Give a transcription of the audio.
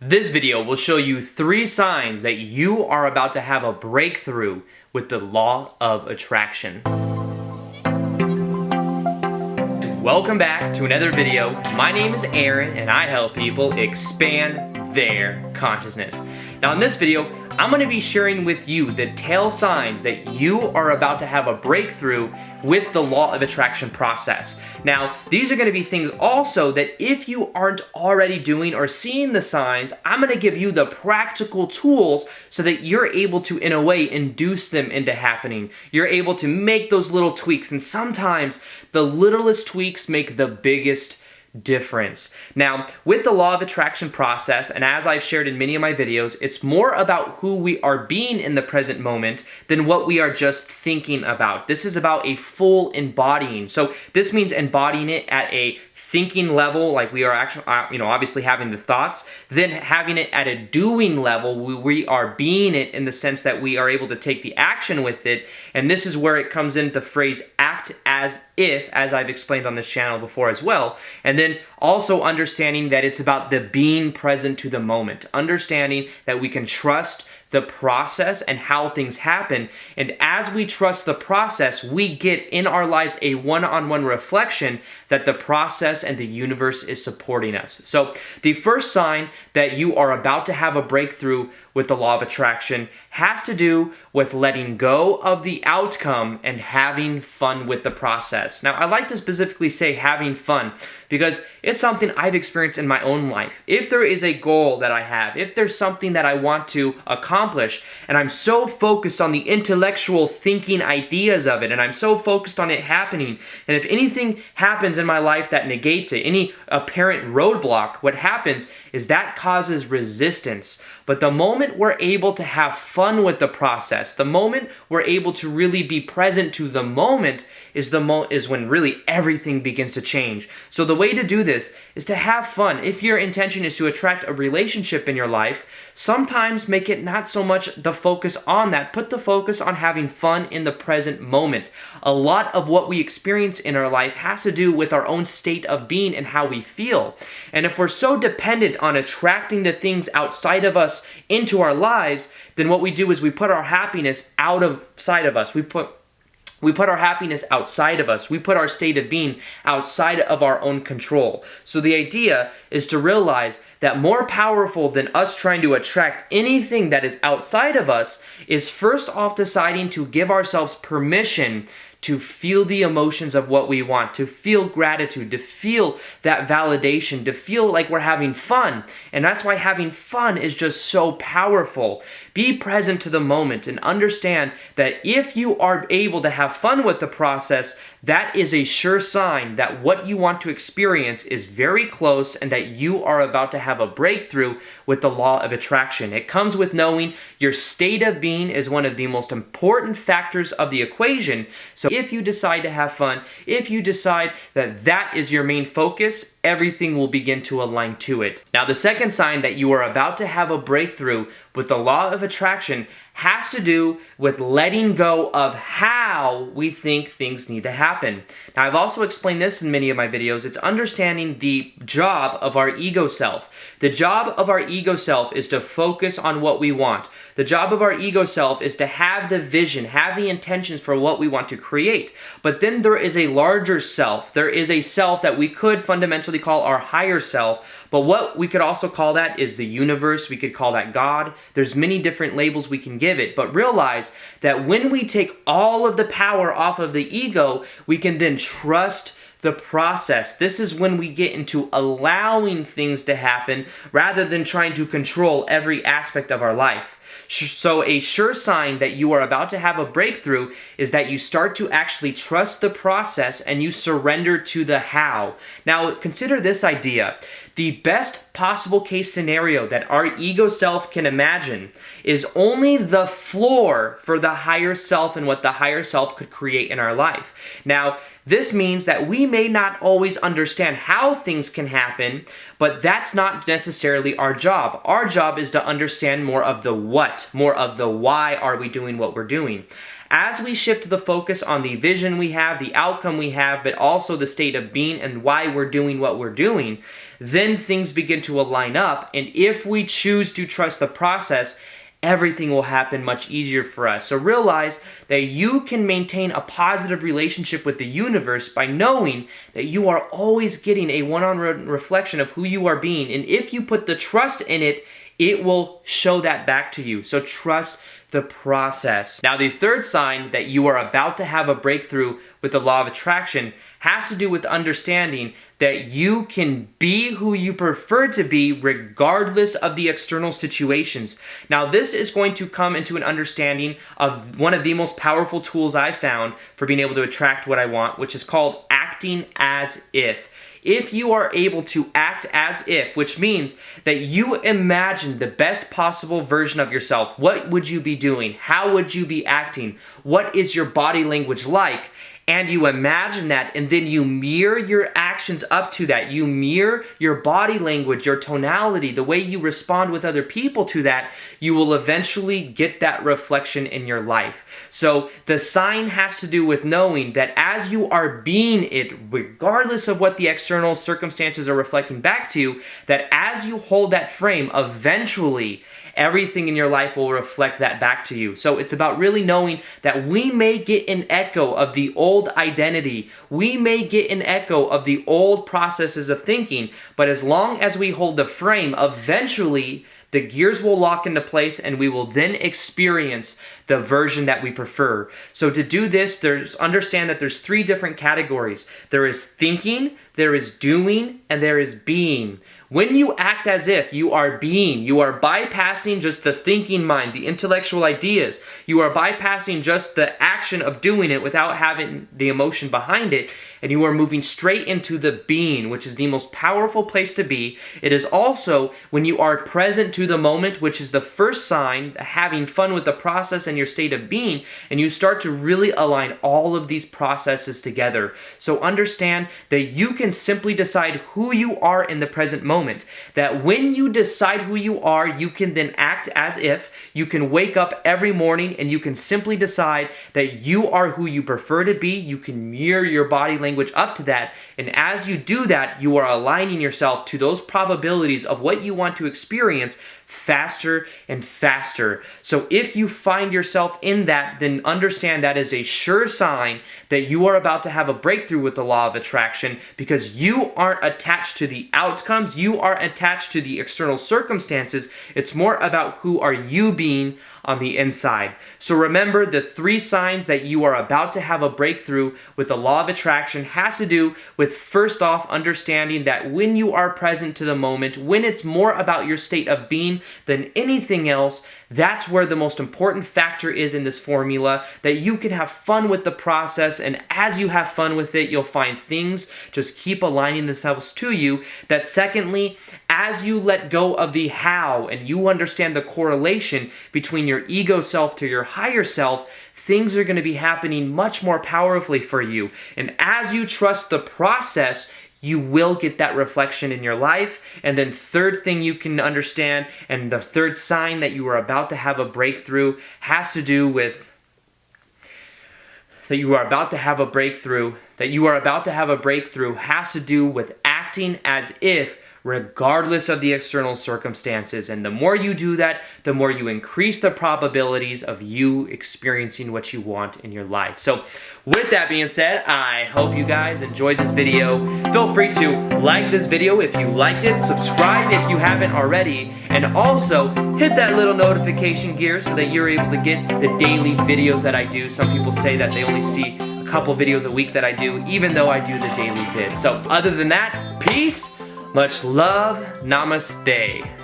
This video will show you 3 signs that you are about to have a breakthrough with the law of attraction. Welcome back to another video. My name is Aaron and I help people expand their consciousness. Now in this video, I'm going to be sharing with you the tell signs that you are about to have a breakthrough with the law of attraction process. Now, these are going to be things also that if you aren't already doing or seeing the signs, I'm going to give you the practical tools so that you're able to, in a way, induce them into happening. You're able to make those little tweaks, and sometimes the littlest tweaks make the biggest difference. Now, with the law of attraction process, and as I've shared in many of my videos, it's more about who we are being in the present moment than what we are just thinking about. This is about a full embodying. So this means embodying it at a thinking level, like we are actually, obviously having the thoughts, then having it at a doing level, we are being it in the sense that we are able to take the action with it. And this is where it comes into the phrase act as if, as I've explained on this channel before as well. And then also understanding that it's about the being present to the moment, understanding that we can trust the process and how things happen. And as we trust the process, we get in our lives a one-on-one reflection that the process and the universe is supporting us. So the first sign that you are about to have a breakthrough with the law of attraction has to do with letting go of the outcome and having fun with the process. Now, I like to specifically say having fun because it's something I've experienced in my own life. If there is a goal that I have, if there's something that I want to accomplish, and I'm so focused on the intellectual thinking ideas of it, and I'm so focused on it happening, and if anything happens in my life that negates it, any apparent roadblock, what happens is that causes resistance. But the moment we're able to have fun with the process, the moment we're able to really be present to the moment is when really everything begins to change. So the way to do this is to have fun. If your intention is to attract a relationship in your life, sometimes make it not so much the focus on that. Put the focus on having fun in the present moment. A lot of what we experience in our life has to do with our own state of being and how we feel. And if we're so dependent on attracting the things outside of us into our lives, then what we do is we put our happiness outside of us. We put our happiness outside of us. We put our state of being outside of our own control. So the idea is to realize that more powerful than us trying to attract anything that is outside of us is first off deciding to give ourselves permission to feel the emotions of what we want, to feel gratitude, to feel that validation, to feel like we're having fun. And that's why having fun is just so powerful. Be present to the moment and understand that if you are able to have fun with the process, that is a sure sign that what you want to experience is very close and that you are about to have a breakthrough with the law of attraction. It comes with knowing your state of being is one of the most important factors of the equation. So if you decide to have fun, if you decide that that is your main focus, everything will begin to align to it. Now, the second sign that you are about to have a breakthrough with the law of attraction has to do with letting go of how we think things need to happen. Now, I've also explained this in many of my videos. It's understanding the job of our ego self. The job of our ego self is to focus on what we want. The job of our ego self is to have the vision, have the intentions for what we want to create. But then there is a larger self. There is a self that we could fundamentally call our higher self, but what we could also call that is the universe. We could call that God. There's many different labels we can give it, but realize that when we take all of the power off of the ego, we can then trust the process. This is when we get into allowing things to happen rather than trying to control every aspect of our life. So a sure sign that you are about to have a breakthrough is that you start to actually trust the process and you surrender to the how. Now, consider this idea. The best possible case scenario that our ego self can imagine is only the floor for the higher self and what the higher self could create in our life. Now, this means that we may not always understand how things can happen, but that's not necessarily our job. Our job is to understand more of the what, more of the why are we doing what we're doing. As we shift the focus on the vision we have, the outcome we have, but also the state of being and why we're doing what we're doing, then things begin to align up. And if we choose to trust the process, everything will happen much easier for us. So realize that you can maintain a positive relationship with the universe by knowing that you are always getting a one-on-one reflection of who you are being. And if you put the trust in it, it will show that back to you. So trust the process. Now, the third sign that you are about to have a breakthrough with the law of attraction has to do with understanding that you can be who you prefer to be regardless of the external situations. Now, this is going to come into an understanding of one of the most powerful tools I've found for being able to attract what I want, which is called acting as if. If you are able to act as if, which means that you imagine the best possible version of yourself, what would you be doing? How would you be acting? What is your body language like? And you imagine that, and then you mirror your actions up to that. You mirror your body language, your tonality, the way you respond with other people to that. You will eventually get that reflection in your life. So the sign has to do with knowing that as you are being it, regardless of what the external circumstances are reflecting back to you, that as you hold that frame, eventually everything in your life will reflect that back to you. So it's about really knowing that we may get an echo of the old identity. We may get an echo of the old processes of thinking, but as long as we hold the frame, eventually the gears will lock into place and we will then experience the version that we prefer. So to do this, understand that there's three different categories. There is thinking, there is doing, and there is being. When you act as if, you are being. You are bypassing just the thinking mind, the intellectual ideas. You are bypassing just the action of doing it without having the emotion behind it. And you are moving straight into the being, which is the most powerful place to be. It is also when you are present to the moment, which is the first sign, having fun with the process and your state of being, and you start to really align all of these processes together. So understand that you can simply decide who you are in the present moment. That when you decide who you are, you can then act as if. You can wake up every morning and you can simply decide that you are who you prefer to be. You can mirror your body language up to that. And as you do that, you are aligning yourself to those probabilities of what you want to experience faster and faster. So if you find yourself in that, then understand that is a sure sign that you are about to have a breakthrough with the law of attraction, because you aren't attached to the outcomes, you are attached to the external circumstances. It's more about who are you being on the inside. So remember, the three signs that you are about to have a breakthrough with the law of attraction has to do with, first off, understanding that when you are present to the moment, when it's more about your state of being than anything else, that's where the most important factor is in this formula, that you can have fun with the process, and as you have fun with it, you'll find things just keep aligning themselves to you. That secondly, as you let go of the how and you understand the correlation between your ego self to your higher self, things are going to be happening much more powerfully for you. And as you trust the process, you will get that reflection in your life. And then third thing you can understand, and the third sign that you are about to have a breakthrough has to do with has to do with acting as if, regardless of the external circumstances. And the more you do that, the more you increase the probabilities of you experiencing what you want in your life. So with that being said, I hope you guys enjoyed this video. Feel free to like this video if you liked it, subscribe if you haven't already, and also hit that little notification gear so that you're able to get the daily videos that I do. Some people say that they only see a couple videos a week that I do, even though I do the daily vid. So other than that, peace. Much love. Namaste.